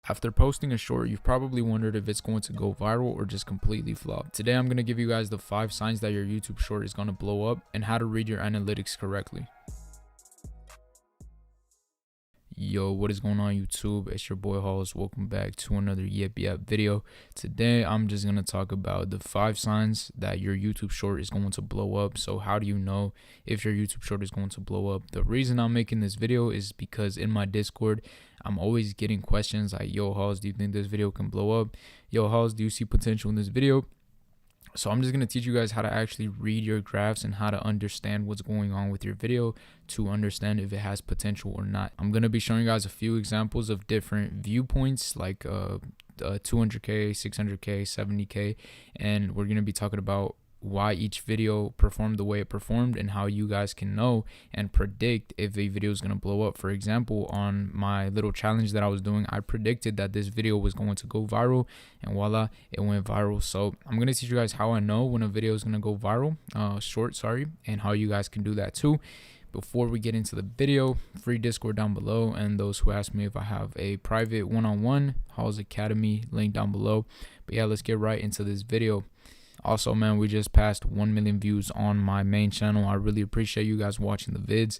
After posting a short, you've probably wondered if it's going to go viral or just completely flop. Today, I'm going to give you guys the 5 signs that your YouTube short is going to blow up and how to read your analytics correctly. Yo, what is going on YouTube? It's your boy Halls. Welcome back to another Yep video. Today, I'm just going to talk about the 5 signs that your YouTube short is going to blow up. So how do you know if your YouTube short is going to blow up? The reason I'm making this video is because in my Discord, I'm always getting questions like, yo, Halls, do you think this video can blow up? Yo, Halls, do you see potential in this video? So I'm just going to teach you guys how to actually read your graphs and how to understand what's going on with your video to understand if it has potential or not. I'm going to be showing you guys a few examples of different viewpoints like 200K, 600K, 70K, and we're going to be talking about why each video performed the way it performed and how you guys can know and predict if a video is going to blow up. For example, on my little challenge that I was doing, I predicted that this video was going to go viral, and voila, it went viral. So I'm going to teach you guys how I know when a video is going to go viral, and how you guys can do that too. Before we get into the video, free Discord down below, and those who ask me if I have a private one-on-one, Halls Academy, link down below. But yeah, let's get right into this video. Also, man, we just passed 1 million views on my main channel. I really appreciate you guys watching the vids.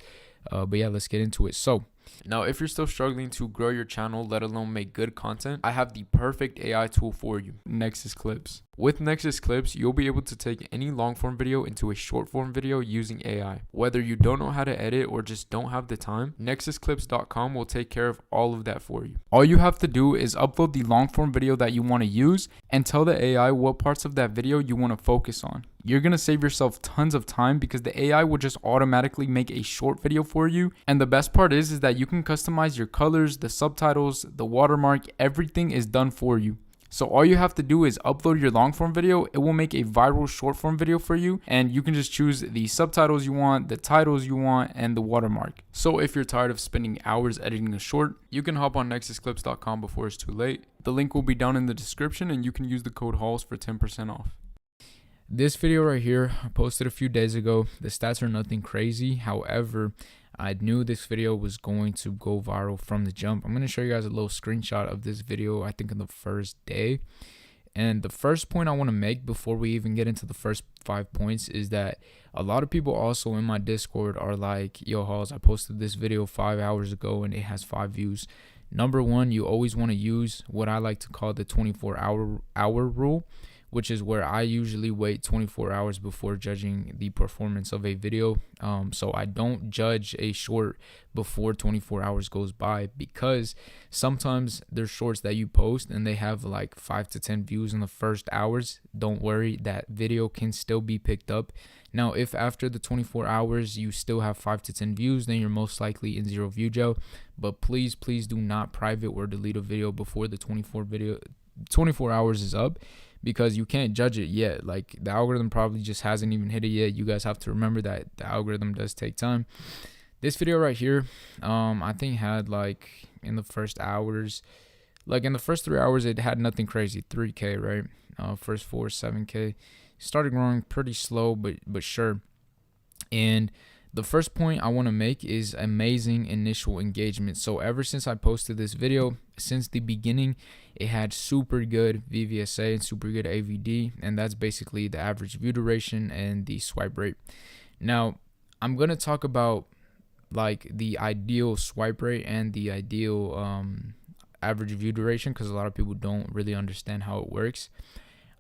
But yeah, let's get into it. So now, if you're still struggling to grow your channel, let alone make good content, I have the perfect AI tool for you, Nexus Clips. With Nexus Clips, you'll be able to take any long form video into a short form video using AI. Whether you don't know how to edit or just don't have the time, nexusclips.com will take care of all of that for you. All you have to do is upload the long form video that you want to use and tell the AI what parts of that video you want to focus on. You're going to save yourself tons of time because the AI will just automatically make a short video for you. And the best part is that you can customize your colors, the subtitles, the watermark, everything is done for you. So all you have to do is upload your long form video. It will make a viral short form video for you, and you can just choose the subtitles you want, the titles you want, and the watermark. So if you're tired of spending hours editing a short, you can hop on nexusclips.com before it's too late. The link will be down in the description, and you can use the code HALLS for 10% off. This video right here, I posted a few days ago. The stats are nothing crazy. However, I knew this video was going to go viral from the jump. I'm going to show you guys a little screenshot of this video, I think in the first day. And the first point I want to make before we even get into the first 5 points is that a lot of people also in my Discord are like, yo, Halls, I posted this video 5 hours ago and it has 5 views. Number one, you always want to use what I like to call the 24-hour rule, which is where I usually wait 24 hours before judging the performance of a video. So I don't judge a short before 24 hours goes by, because sometimes there's shorts that you post and they have like 5 to 10 views in the first hours. Don't worry, that video can still be picked up. Now, if after the 24 hours you still have 5 to 10 views, then you're most likely in zero view jail. But please do not private or delete a video before the 24 hours is up, because you can't judge it yet. Like, the algorithm probably just hasn't even hit it yet. You guys have to remember that the algorithm does take time. This video right here, I think had like in the first hours, like in the first 3 hours, it had nothing crazy. 3K, right? First 4, 7K. Started growing pretty slow, but sure. And the first point I want to make is amazing initial engagement. So ever since I posted this video, since the beginning, it had super good VVSA and super good AVD, and that's basically the average view duration and the swipe rate. Now, I'm going to talk about like the ideal swipe rate and the ideal average view duration, because a lot of people don't really understand how it works.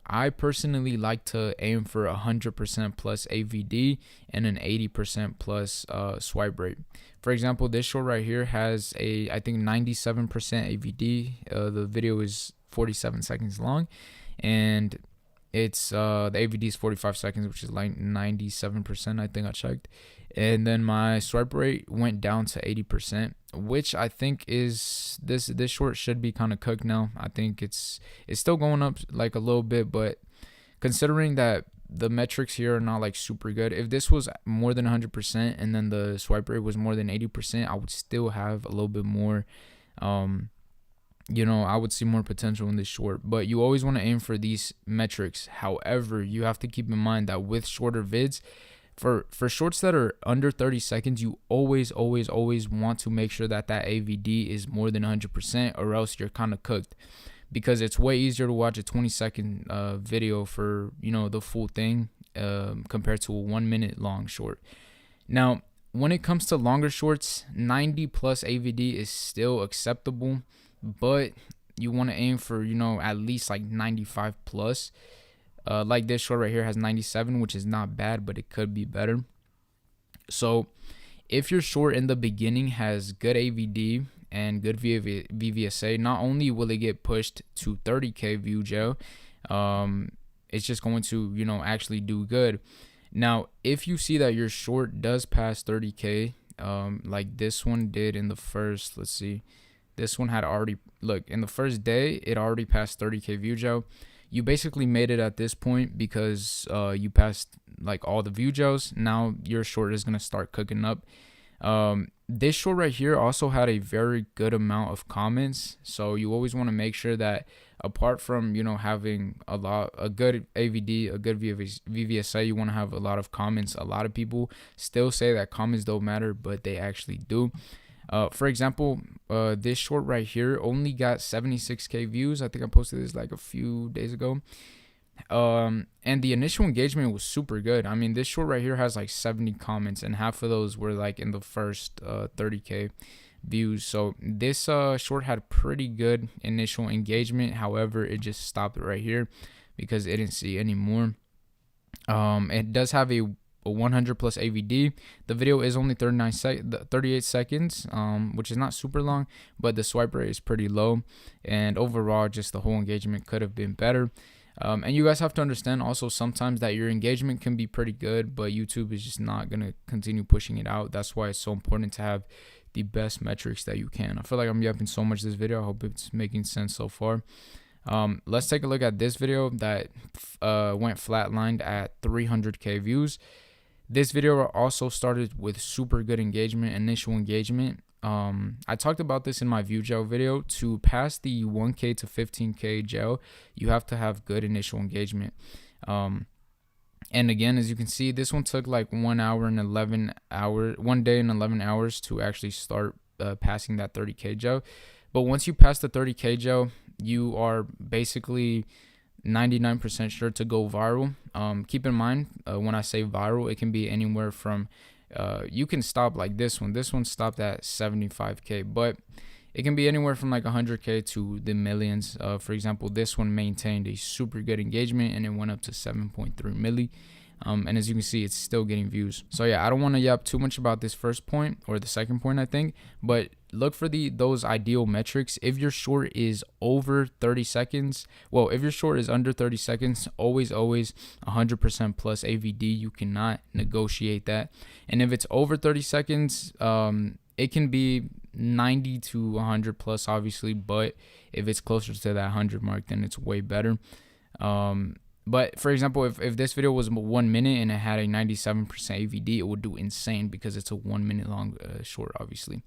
I personally like to aim for 100% plus AVD and an 80% plus swipe rate. For example, this short right here has I think 97% AVD. The video is 47 seconds long, and it's the AVD is 45 seconds, which is like 97%, I think I checked. And then my swipe rate went down to 80%, which I think is this short should be kind of cooked now. I think it's still going up like a little bit, but considering that the metrics here are not like super good, if this was more than 100% and then the swipe rate was more than 80%, I would still have a little bit more I would see more potential in this short. But you always want to aim for these metrics. However, you have to keep in mind that with shorter vids, For shorts that are under 30 seconds, you always want to make sure that AVD is more than 100%, or else you're kind of cooked, because it's way easier to watch a 20-second video for, you know, the full thing compared to a 1 minute long short. Now, when it comes to longer shorts, 90 plus AVD is still acceptable, but you want to aim for, you know, at least like 95 plus. Like this short right here has 97, which is not bad, but it could be better. So if your short in the beginning has good AVD and good VVSA, not only will it get pushed to 30K view gel, it's just going to, you know, actually do good. Now, if you see that your short does pass 30K, like this one did in the first, let's see, this one had already, look, in the first day, it already passed 30K view gel. You basically made it at this point because you passed like all the view gels. Now your short is going to start cooking up. This short right here also had a very good amount of comments. So you always want to make sure that apart from, you know, having a good AVD, a good VVSA, you want to have a lot of comments. A lot of people still say that comments don't matter, but they actually do. For example, this short right here only got 76K views. I think I posted this like a few days ago. And the initial engagement was super good. I mean, this short right here has like 70 comments, and half of those were like in the first 30K views. So this short had pretty good initial engagement. However, it just stopped right here because it didn't see any more. It does have a 100 plus AVD. The video is only 38 seconds, which is not super long, but the swipe rate is pretty low, and overall just the whole engagement could have been better. And you guys have to understand also sometimes that your engagement can be pretty good, but YouTube is just not going to continue pushing it out. That's why it's so important to have the best metrics that you can. I feel like I'm yapping so much this video. I hope it's making sense so far. Let's take a look at this video that went flatlined at 300K views. This video also started with super good engagement, initial engagement. I talked about this in my view gel video. To pass the 1K to 15K gel, you have to have good initial engagement. And again, as you can see, this one took like 1 hour and 11 hours, 1 day and 11 hours to actually start passing that 30K gel. But once you pass the 30K gel, you are basically 99% sure to go viral. Keep in mind, when I say viral, it can be anywhere from you can stop like this one stopped at 75K, but it can be anywhere from like 100K to the millions. For example, this one maintained a super good engagement and it went up to 7.3 milli. And as you can see, it's still getting views. So yeah, I don't want to yap too much about this first point or the second point, I think, but look for those ideal metrics. If your short is over 30 seconds, well, if your short is under 30 seconds, always 100% plus AVD. You cannot negotiate that. And if it's over 30 seconds, it can be 90 to 100 plus, obviously, but if it's closer to that 100 mark, then it's way better. But for example, if this video was 1 minute and it had a 97% AVD, it would do insane because it's a 1 minute long short, obviously.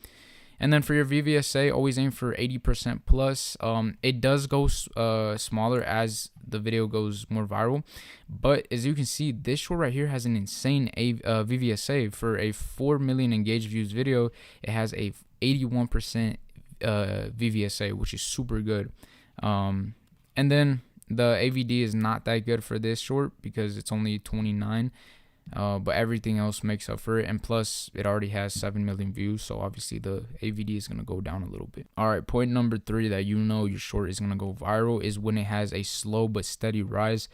And then for your VVSA, always aim for 80% plus. It does go smaller as the video goes more viral. But as you can see, this short right here has an insane VVSA. For a 4 million engaged views video, it has a 81% VVSA, which is super good. And then the AVD is not that good for this short because it's only 29. But everything else makes up for it, and plus it already has 7 million views, so obviously the AVD is going to go down a little bit. All right, point number 3 that you know your short is going to go viral is when it has a slow but steady rise.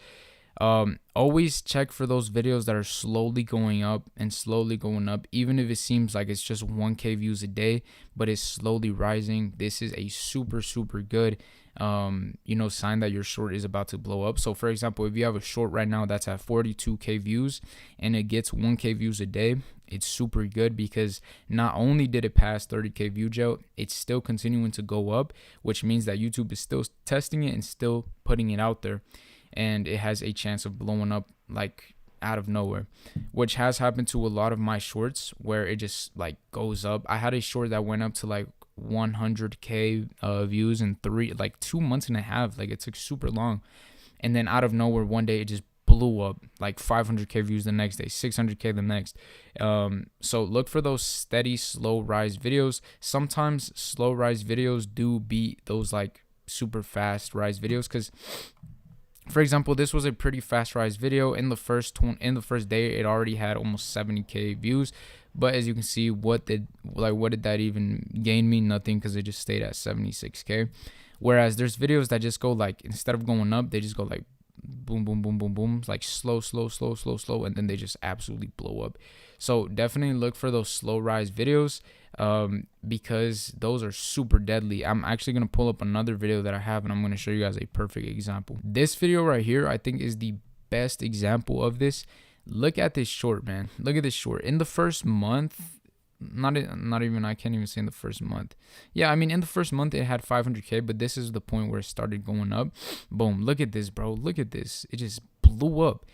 Always check for those videos that are slowly going up and slowly going up, even if it seems like it's just 1K views a day, but it's slowly rising. This is a super good sign that your short is about to blow up. So for example, if you have a short right now that's at 42K views and it gets 1K views a day, it's super good because not only did it pass 30K view gel, it's still continuing to go up, which means that YouTube is still testing it and still putting it out there, and it has a chance of blowing up like out of nowhere, which has happened to a lot of my shorts where it just like goes up. I had a short that went up to like 100K views in 2 months and a half. Like, it took super long, and then out of nowhere one day it just blew up, like 500k views the next day, 600k the next. So look for those steady slow rise videos. Sometimes slow rise videos do beat those like super fast rise videos, because for example, this was a pretty fast rise video. In the first day, it already had almost 70k views. But as you can see, what did that even gain me? Nothing, because it just stayed at 76k. Whereas there's videos that just go like, instead of going up, they just go like boom, boom, boom, boom, boom, like slow, and then they just absolutely blow up. So definitely look for those slow rise videos, because those are super deadly. I'm actually going to pull up another video that I have, and I'm going to show you guys a perfect example. This video right here, I think, is the best example of this. Look at this short, man. Look at this short. In the first month, not even, I can't even say in the first month. Yeah, I mean, in the first month it had 500k, but this is the point where it started going up. Boom, look at this, bro. Look at this. It just blew up.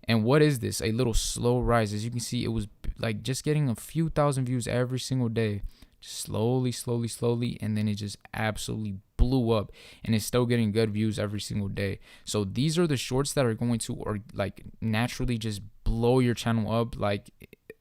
And what is this? A little slow rise. As you can see, it was like just getting a few thousand views every single day, just slowly, and then it just absolutely blew up, and it's still getting good views every single day. So these are the shorts that are going to, or like, naturally just blow your channel up like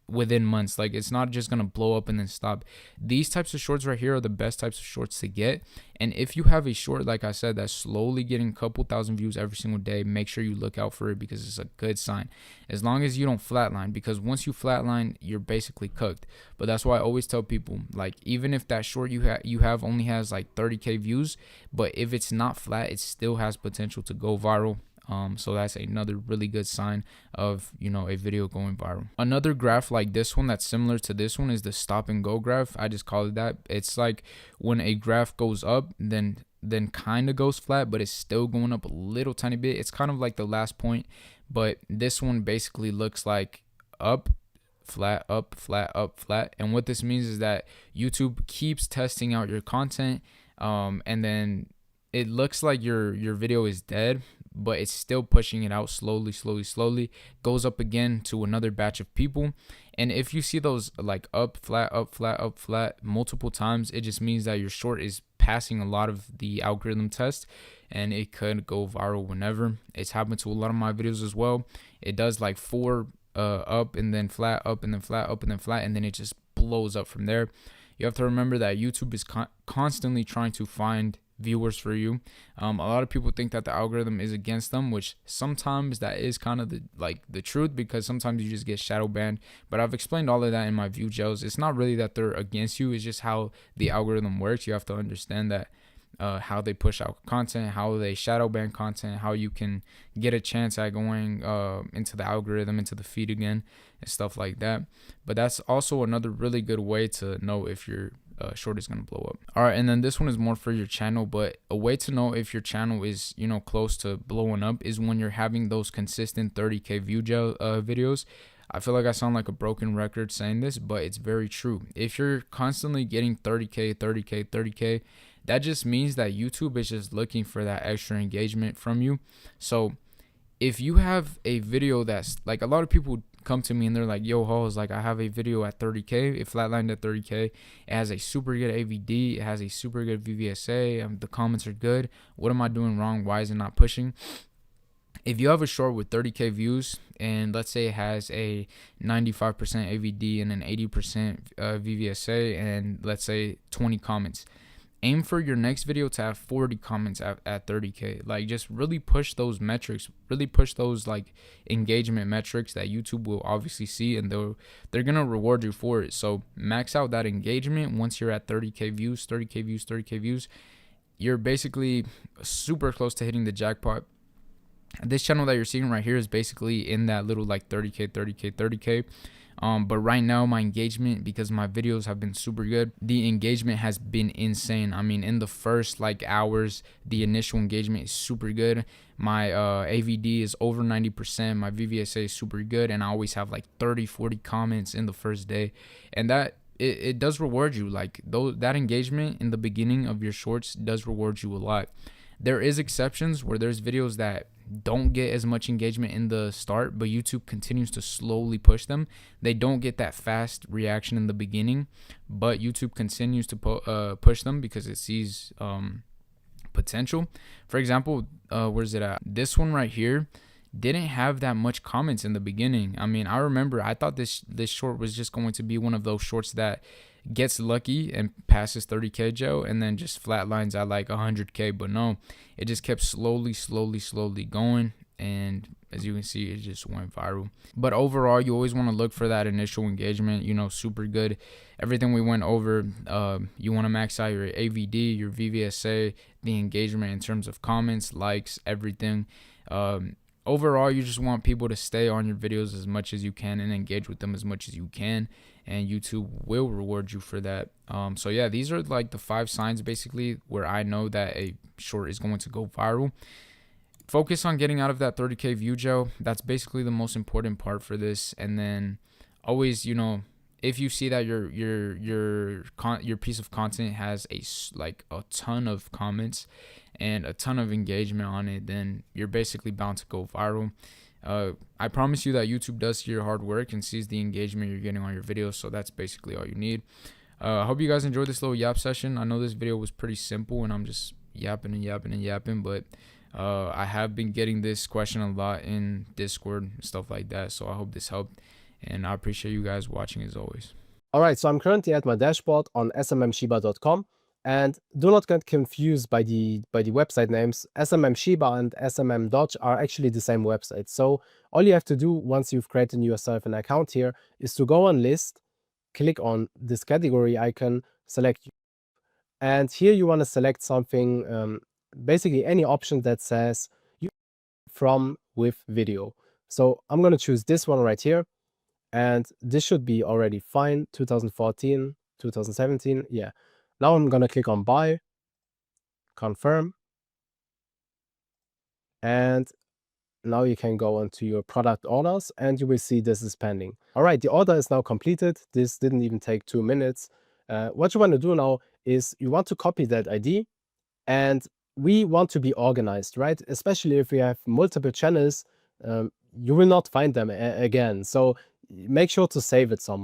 within months. Like, it's not just gonna blow up and then stop. These types of shorts right here are the best types of shorts to get. And if you have a short, like I said, that's slowly getting a couple thousand views every single day, make sure you look out for it, because it's a good sign. As long as you don't flatline, because once you flatline, you're basically cooked. But that's why I always tell people, like, even if that short you have only has like 30k views, but if it's not flat, it still has potential to go viral. So that's another really good sign of, you know, a video going viral. Another graph like this one that's similar to this one is the stop and go graph. I just call it that. It's like when a graph goes up, then kind of goes flat, but it's still going up a little tiny bit. It's kind of like the last point, but this one basically looks like up, flat, up, flat, up, flat. And what this means is that YouTube keeps testing out your content, and then it looks like your video is dead, but it's still pushing it out slowly, goes up again to another batch of people. And if you see those like up, flat, up, flat, up, flat multiple times, it just means that your short is passing a lot of the algorithm test, and it could go viral whenever. It's happened to a lot of my videos as well. It does like 4 up and then flat, up and then flat, up and then flat, and then it just blows up from there. You have to remember that YouTube is constantly trying to find viewers for you. A lot of people think that the algorithm is against them, which sometimes that is kind of the truth, because sometimes you just get shadow banned. But I've explained all of that in my view gels. It's not really that they're against you, it's just how the algorithm works. You have to understand that how they push out content, how they shadow ban content, how you can get a chance at going into the algorithm, into the feed again, and stuff like that. But that's also another really good way to know if your short is going to blow up. All right, and then this one is more for your channel, but a way to know if your channel is, you know, close to blowing up is when you're having those consistent 30k view videos. I feel like I sound like a broken record saying this, but it's very true. If you're constantly getting 30k, that just means that YouTube is just looking for that extra engagement from you. So if you have a video that's like, a lot of people come to me and they're like, yo, Halls, like, I have a video at 30k, it flatlined at 30k, it has a super good AVD, it has a super good VVSA, the comments are good, what am I doing wrong? Why is it not pushing? If you have a short with 30k views, and let's say it has a 95% AVD and an 80% VVSA, and let's say 20 comments, aim for your next video to have 40 comments at 30k. Like, just really push those metrics, really push those like engagement metrics that YouTube will obviously see, and they're gonna reward you for it. So max out that engagement. Once you're at 30k views, you're basically super close to hitting the jackpot. This channel that you're seeing right here is basically in that little like 30k. But right now my engagement, because my videos have been super good, the engagement has been insane. I mean, in the first like hours, the initial engagement is super good. My AVD is over 90%. My VVSA is super good, and I always have like 30-40 comments in the first day, and that it does reward you. Like, that engagement in the beginning of your shorts does reward you a lot. There is exceptions where there's videos that don't get as much engagement in the start, but YouTube continues to slowly push them. They don't get that fast reaction in the beginning, but YouTube continues to push them because it sees potential. For example, where's it at? This one right here didn't have that much comments in the beginning. I mean, I remember I thought this short was just going to be one of those shorts that gets lucky and passes 30K Joe and then just flatlines at like 100K, but no, it just kept slowly going, and as you can see, it just went viral. But overall, you always want to look for that initial engagement, you know, super good. Everything we went over, you want to max out your AVD, your VVSA, the engagement in terms of comments, likes, everything. Overall, you just want people to stay on your videos as much as you can and engage with them as much as you can, and YouTube will reward you for that. So yeah, these are like the 5 signs basically where I know that a short is going to go viral. Focus on getting out of that 30K view, Joe. That's basically the most important part for this. And then always, you know, if you see that your piece of content has a ton of comments and a ton of engagement on it, then you're basically bound to go viral. I promise you that YouTube does see your hard work and sees the engagement you're getting on your videos, so that's basically all you need. I hope you guys enjoyed this little yap session. I know this video was pretty simple and I'm just yapping, but I have been getting this question a lot in Discord and stuff like that, so I hope this helped, and I appreciate you guys watching as always. All right, so I'm currently at my dashboard on smmshiba.com, and do not get confused by the website names. SMM Shiba and SMM Dodge are actually the same website. So all you have to do once you've created yourself an account here is to go on list, click on this category icon, select, and here you want to select something, basically any option that says from with video. So I'm going to choose this one right here, and this should be already fine. 2014, 2017, yeah. Now I'm going to click on buy, confirm, and now you can go onto your product orders and you will see this is pending. All right, the order is now completed. This didn't even take 2 minutes. What you want to do now is you want to copy that ID, and we want to be organized, right? Especially if we have multiple channels, you will not find them again. So make sure to save it somewhere.